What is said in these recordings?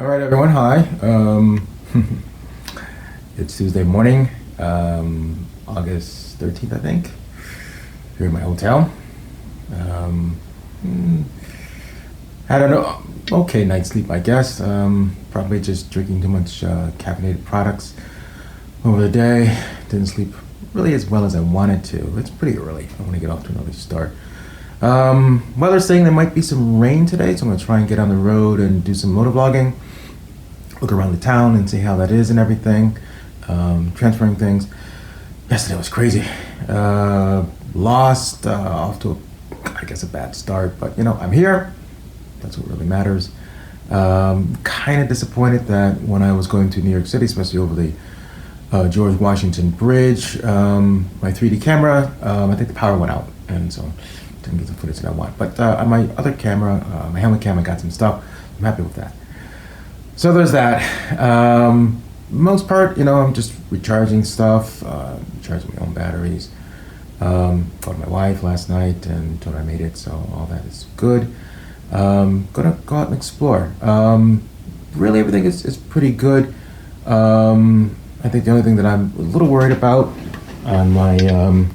All right, everyone. Hi. It's Tuesday morning, August 13th, I think. Here in my hotel. Had an okay night's sleep, I guess. Probably just drinking too much caffeinated products over the day. Didn't sleep really as well as I wanted to. It's pretty early. I want to get off to an early start. Weather's saying there might be some rain today, so I'm going to try and get on the road and do some motovlogging. Look around the town and see how that is and everything. Transferring things. Yesterday was crazy. Lost, off to, I guess, a bad start, but you know, I'm here. That's what really matters. Kind of disappointed that when I was going to New York City, especially over the George Washington Bridge, my 3D camera, I think the power went out, and so didn't get the footage that I want. But on my other camera, my helmet camera, got some stuff. I'm happy with that. So there's that. Most part, you know, I'm just recharging stuff, recharging my own batteries. Called my wife last night and told her I made it, so all that is good. Gonna go out and explore. Really, everything is pretty good. I think the only thing that I'm a little worried about on my, I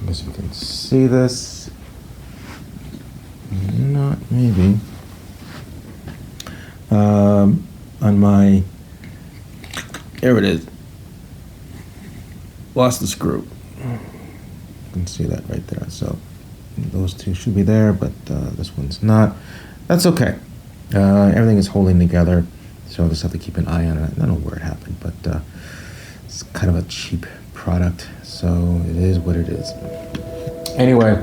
guess we can see this. Not maybe. On my, there it is. Lost the screw. You can see that right there. So those two should be there, but this one's not. That's okay. Everything is holding together, so I'll just have to keep an eye on it. I don't know where it happened, but it's kind of a cheap product, so it is what it is. Anyway,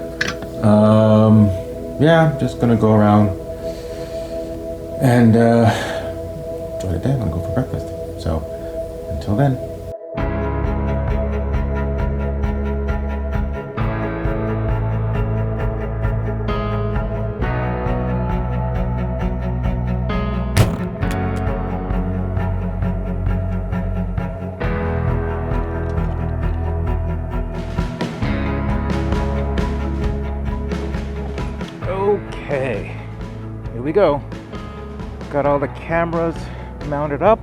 yeah, just gonna go around and enjoy the day. I'm gonna go for breakfast. So until then. Okay, here we go. Got all the cameras mounted up,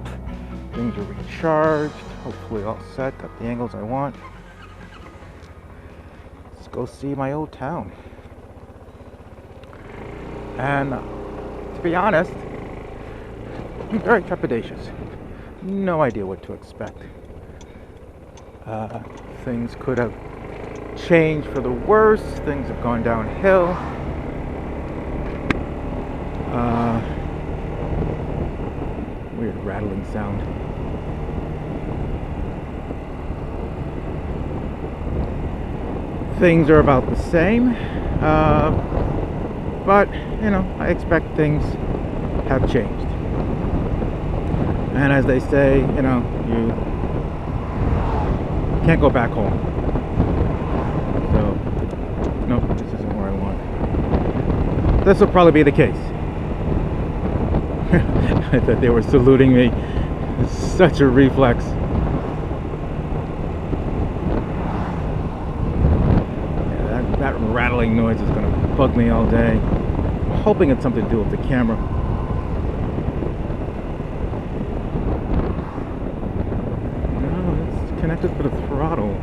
things are recharged, hopefully all set, got the angles I want. Let's go see my old town. And to be honest, I'm very trepidatious. No idea what to expect. Things could have changed for the worse, things have gone downhill. Weird rattling sound. Things are about the same, but you know, I expect things have changed. And as they say, you know, you can't go back home. So, nope, this isn't where I want. This will probably be the case. I thought they were saluting me. It's such a reflex. Yeah, that rattling noise is going to bug me all day. I'm hoping it's something to do with the camera. No, it's connected to the throttle.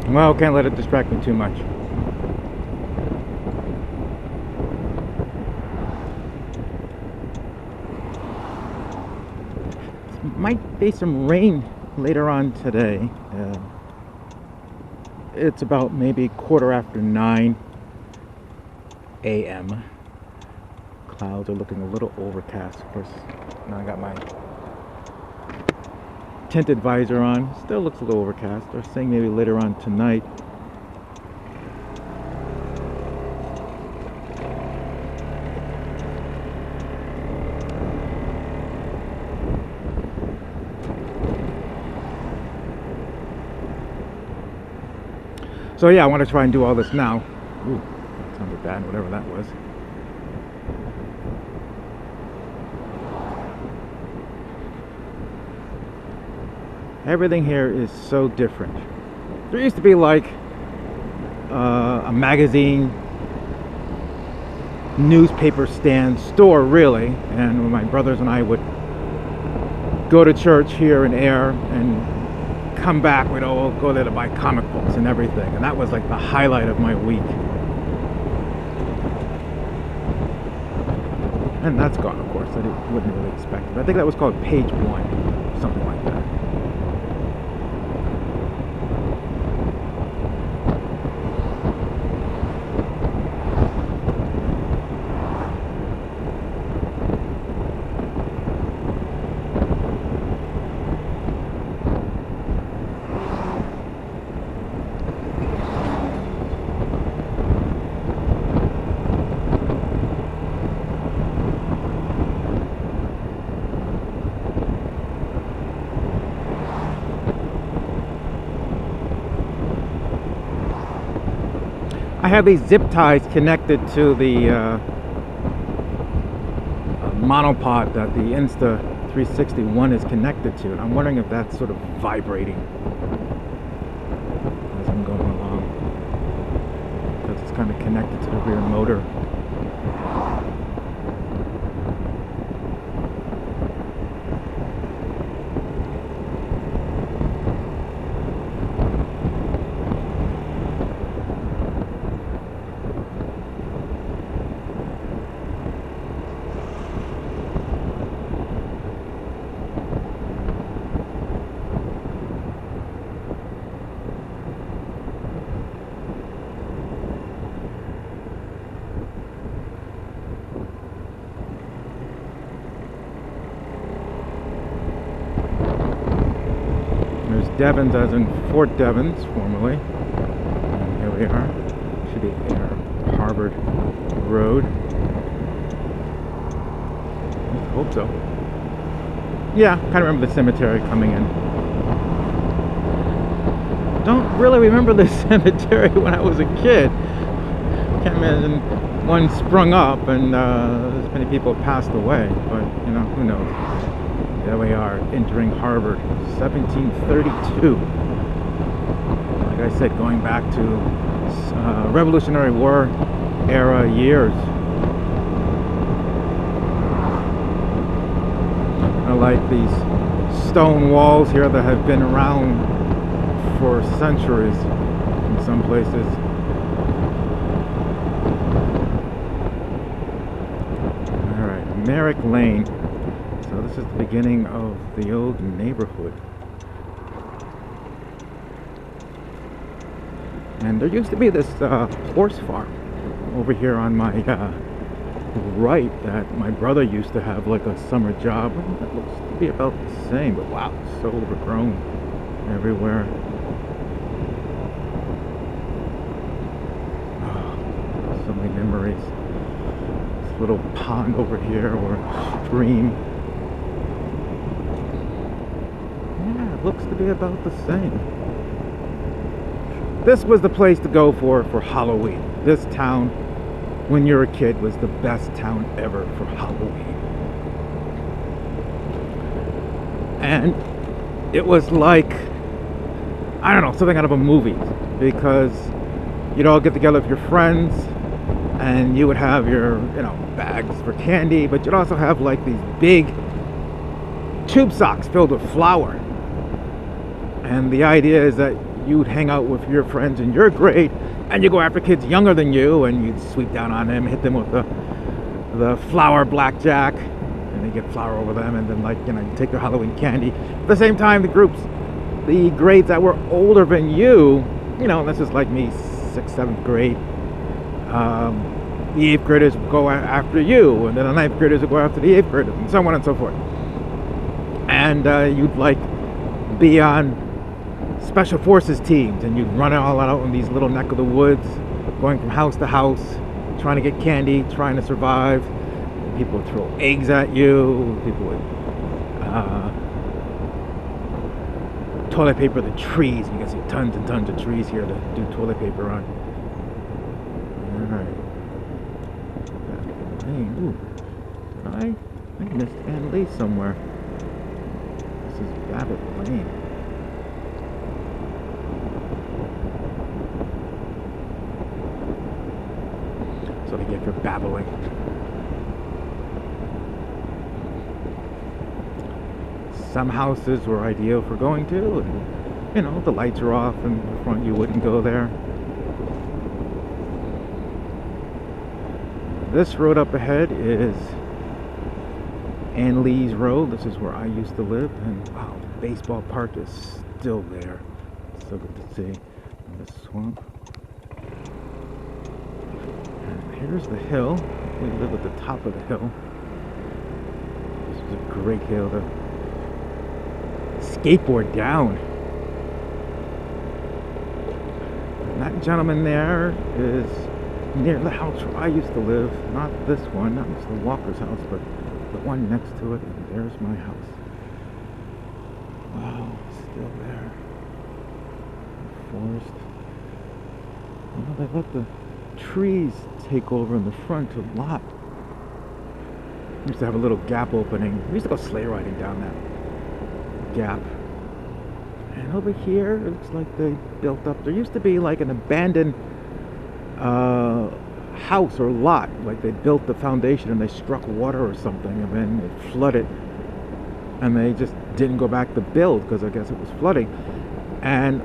Well, can't let it distract me too much. Might be some rain later on today. It's about maybe 9:15 a.m. Clouds are looking a little overcast. Of course, now I got my tinted visor on. Still looks a little overcast. They're saying maybe later on tonight. So yeah, I want to try and do all this now. Ooh, that sounded bad, whatever that was. Everything here is so different. There used to be like a magazine, newspaper stand store, really, and when my brothers and I would go to church here in Air and come back, we'd all go there to buy comic books and everything, and that was like the highlight of my week. And that's gone, of course. I wouldn't really expect it. I think that was called Page One, something like that. I have these zip ties connected to the monopod that the Insta360 One is connected to, and I'm wondering if that's sort of vibrating as I'm going along, because it's kind of connected to the rear motor. Devens, as in Fort Devens, formerly. And here we are. Should be Air Harvard Road. I hope so. Yeah, kind of remember the cemetery coming in. Don't really remember this cemetery when I was a kid. Can't imagine one sprung up and as many people passed away, but you know, who knows. There we are, entering Harvard, 1732. Like I said, going back to Revolutionary War era years. I like these stone walls here that have been around for centuries in some places. All right, Merrick Lane. So this is the beginning of the old neighborhood. And there used to be this horse farm over here on my right that my brother used to have like a summer job. That looks to be about the same, but wow, it's so overgrown everywhere. Oh, so many memories. This little pond over here, or stream. Looks to be about the same. This was the place to go for Halloween. This town, when you're a kid, was the best town ever for Halloween. And it was like, I don't know, something out of a movie, because you'd all get together with your friends and you would have your, you know, bags for candy, but you'd also have like these big tube socks filled with flour. And the idea is that you'd hang out with your friends in your grade and you go after kids younger than you and you'd sweep down on them, hit them with the flour blackjack, and they get flour over them, and then, like, you know, you take their Halloween candy. At the same time, the grades that were older than you know, this is like me, 6th, 7th grade, the 8th graders would go after you, and then the 9th graders would go after the 8th graders, and so on and so forth. And you'd like be on special forces teams, and you'd run all out in these little neck of the woods, going from house to house, trying to get candy, trying to survive. People would throw eggs at you. People would toilet paper the trees. You can see tons and tons of trees here to do toilet paper on. Alright. Ooh. Did I missed Ann Lee somewhere. This is Babbitt Lane. That's what I get for babbling. Some houses were ideal for going to, and you know, the lights are off in the front, you wouldn't go there. This road up ahead is Ann Lee's Road. This is where I used to live, and wow, the baseball park is still there. So good to see. And the swamp. And here's the hill. We live at the top of the hill. This is a great hill to skateboard down. And that gentleman there is near the house where I used to live. Not this one, not Mr. Walker's house, but the one next to it. And there's my house. Wow, still there. The forest. Well, they let the trees take over in the front a lot. We used to have a little gap opening. We used to go sleigh riding down that gap. And over here, it looks like they built up. There used to be like an abandoned house or lot. Like they built the foundation and they struck water or something, and then it flooded. And they just didn't go back to build because I guess it was flooding. And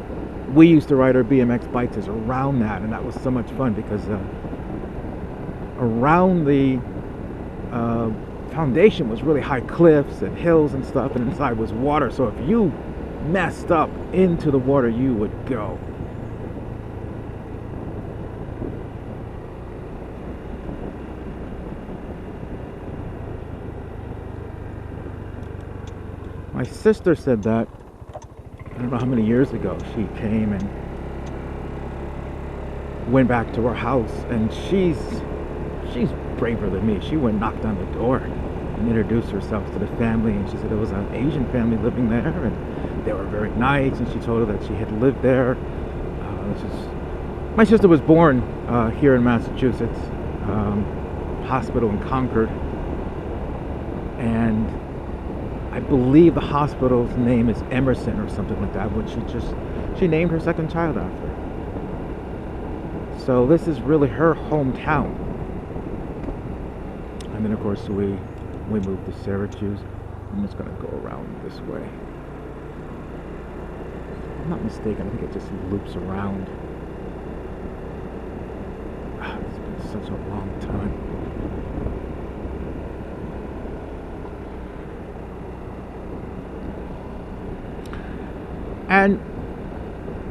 we used to ride our BMX bikes around that, and that was so much fun because around the foundation was really high cliffs and hills and stuff, and inside was water. So if you messed up into the water, you would go. My sister said that, I don't know how many years ago, she came and went back to her house, and she's braver than me. She went and knocked on the door and introduced herself to the family, and she said it was an Asian family living there, and they were very nice, and she told her that she had lived there. My sister was born here in Massachusetts, hospital in Concord, and I believe the hospital's name is Emerson or something like that, which she named her second child after. So this is really her hometown. And then of course we moved to Syracuse. I'm just gonna go around this way. If I'm not mistaken, I think it just loops around. It's been such a long time. And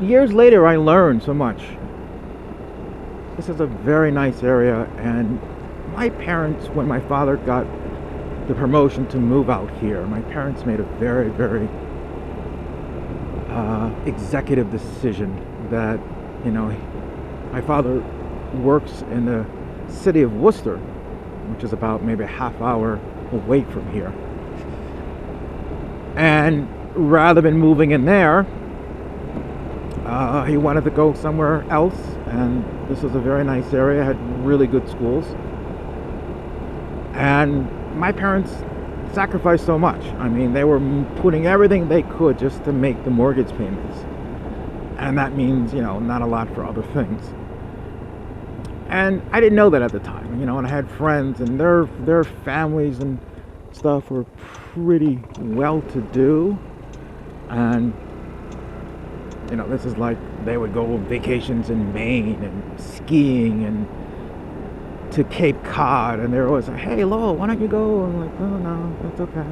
years later, I learned so much. This is a very nice area, and my parents, when my father got the promotion to move out here, my parents made a very, very executive decision that, you know, my father works in the city of Worcester, which is about maybe a half hour away from here. And rather than moving in there, he wanted to go somewhere else, and this was a very nice area, had really good schools. And my parents sacrificed so much. I mean, they were putting everything they could just to make the mortgage payments. And that means, you know, not a lot for other things. And I didn't know that at the time, you know, and I had friends, and their families and stuff were pretty well-to-do. And, you know, this is like they would go on vacations in Maine and skiing and to Cape Cod, and they were always like, hey, Lowell, why don't you go? I'm like, no, that's okay.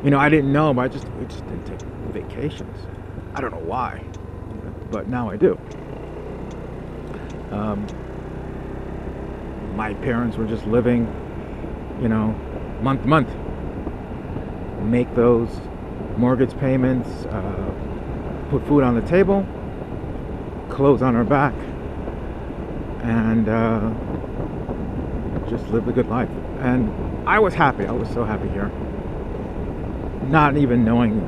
You know, I didn't know, but we just didn't take vacations. I don't know why, but now I do. My parents were just living, you know, month to month. Make those mortgage payments, put food on the table, clothes on our back, and just live a good life. And I was happy. I was so happy here, not even knowing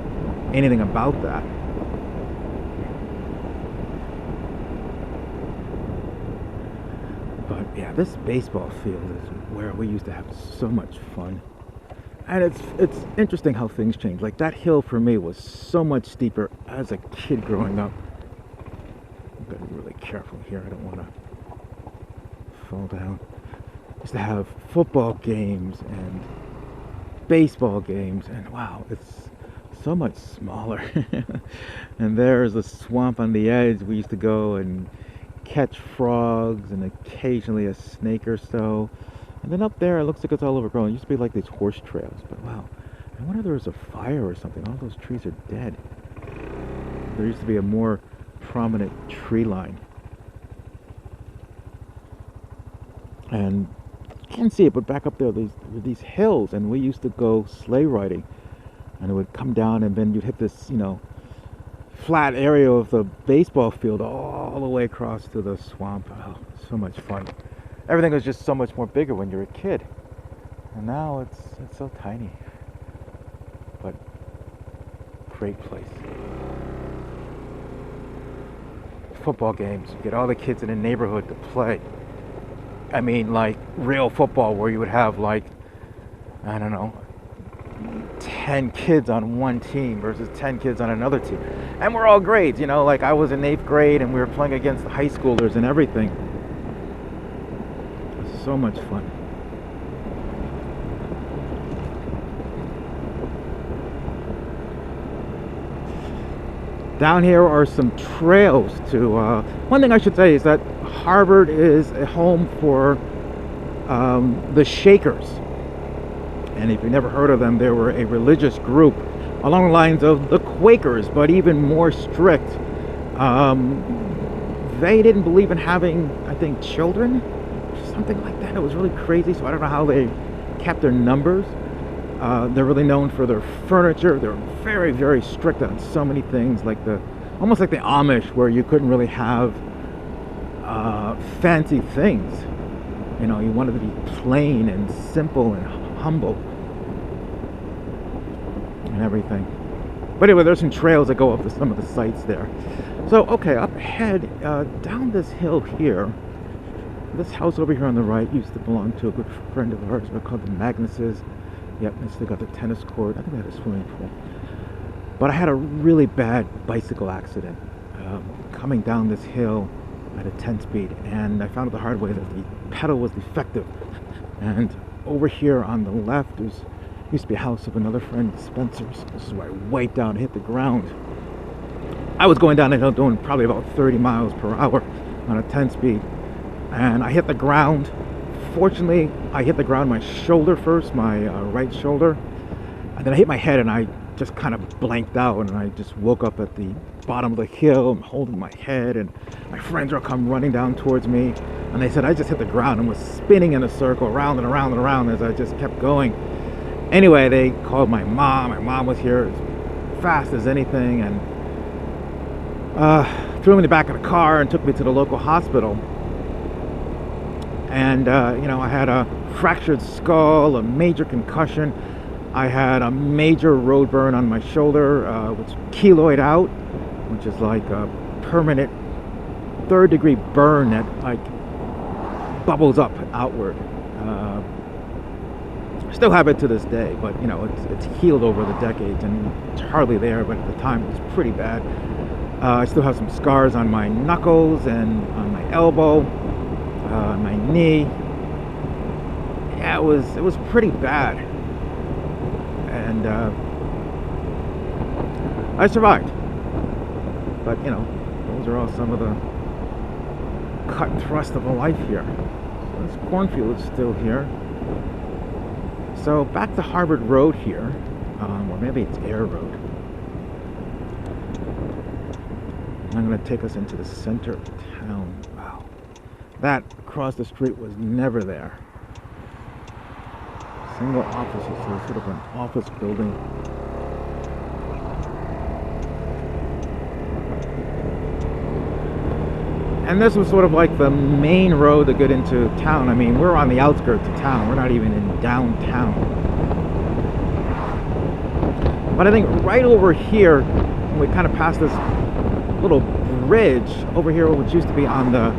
anything about that. yeah, this baseball field is where we used to have so much fun. And it's interesting how things change. Like that hill for me was so much steeper as a kid growing up. I've got to be really careful here. I don't want to fall down. Used to have football games and baseball games, and wow, it's so much smaller. And there's a swamp on the edge. We used to go and catch frogs and occasionally a snake or so. And then up there, it looks like it's all overgrown. It used to be like these horse trails, but wow. I wonder if there was a fire or something. All those trees are dead. There used to be a more prominent tree line. And you can't see it, but back up there, there were these hills, and we used to go sleigh riding. And it would come down, and then you'd hit this, you know, flat area of the baseball field all the way across to the swamp. Oh, so much fun. Everything was just so much more bigger when you're a kid. And now it's so tiny. But great place. Football games. You get all the kids in the neighborhood to play. I mean, like real football where you would have like, I don't know, 10 kids on one team versus 10 kids on another team. And we're all grades, you know, like I was in 8th grade and we were playing against the high schoolers and everything. It was so much fun. Down here are some trails to, one thing I should say is that Harvard is a home for the Shakers. And if you've never heard of them, they were a religious group along the lines of the Quakers, but even more strict. They didn't believe in having, I think, children, something like that. It was really crazy, so I don't know how they kept their numbers. They're really known for their furniture. They're very, very strict on so many things, like almost like the Amish, where you couldn't really have fancy things. You know, you wanted to be plain and simple and humble and everything. But anyway, there's some trails that go up to some of the sites there. So, okay, up ahead, down this hill here, this house over here on the right used to belong to a good friend of ours. We're called the Magnuses. Yep, they still got the tennis court. I think they had a swimming pool. But I had a really bad bicycle accident coming down this hill at a 10 speed, and I found out the hard way that the pedal was defective. And over here on the left, there's used to be a house of another friend, Spencer's. This is where I wiped out and hit the ground. I was going down the hill doing probably about 30 miles per hour on a 10 speed, and I hit the ground. Fortunately, I hit the ground my shoulder first, my right shoulder, and then I hit my head, and I just kind of blanked out, and I just woke up at the bottom of the hill. I'm holding my head, and my friends are come running down towards me, and they said I just hit the ground and was spinning in a circle around and around and around as I just kept going. Anyway, they called my mom. My mom was here as fast as anything, and threw me in the back of the car and took me to the local hospital. And you know, I had a fractured skull, a major concussion. I had a major road burn on my shoulder, which keloid out, which is like a permanent 3rd degree burn that like bubbles up outward. Still have it to this day, but you know, it's healed over the decades and it's hardly there, but at the time it was pretty bad. I still have some scars on my knuckles and on my elbow, my knee. Yeah, it was pretty bad. And I survived. But you know, those are all some of the cut and thrust of a life here. So this cornfield is still here. So back to Harvard Road here, or maybe it's Air Road. I'm going to take us into the center of town. Wow. That across the street was never there. Single offices, so sort of an office building. And this was sort of like the main road to get into town. I mean, we're on the outskirts of town. We're not even in downtown. But I think right over here, we kind of passed this little bridge over here, which used to be on the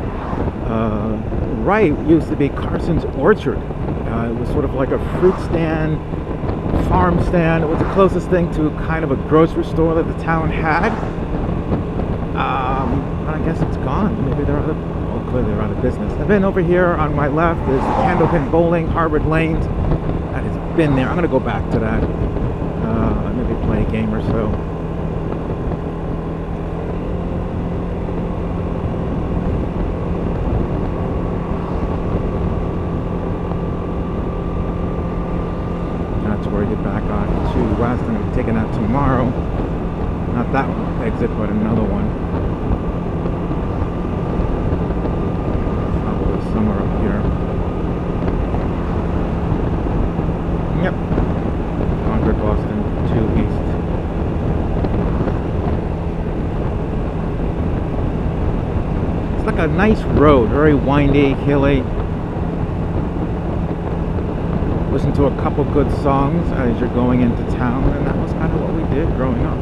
right used to be Carson's Orchard. It was sort of like a fruit stand, farm stand. It was the closest thing to kind of a grocery store that the town had. And I guess it's gone. Maybe they're out of, well, clearly they're out of business. And then over here on my left is Candlepin Bowling, Harvard Lanes. That has been there. I'm going to go back to that. Maybe play a game or so. Where you get back on to west, and I'm taking that tomorrow. Not that one exit, but another one. Probably somewhere up here. Yep. Concord, Boston, 2 east. It's like a nice road, very windy, hilly. Listen to a couple good songs as you're going into town, and that was kind of what we did growing up.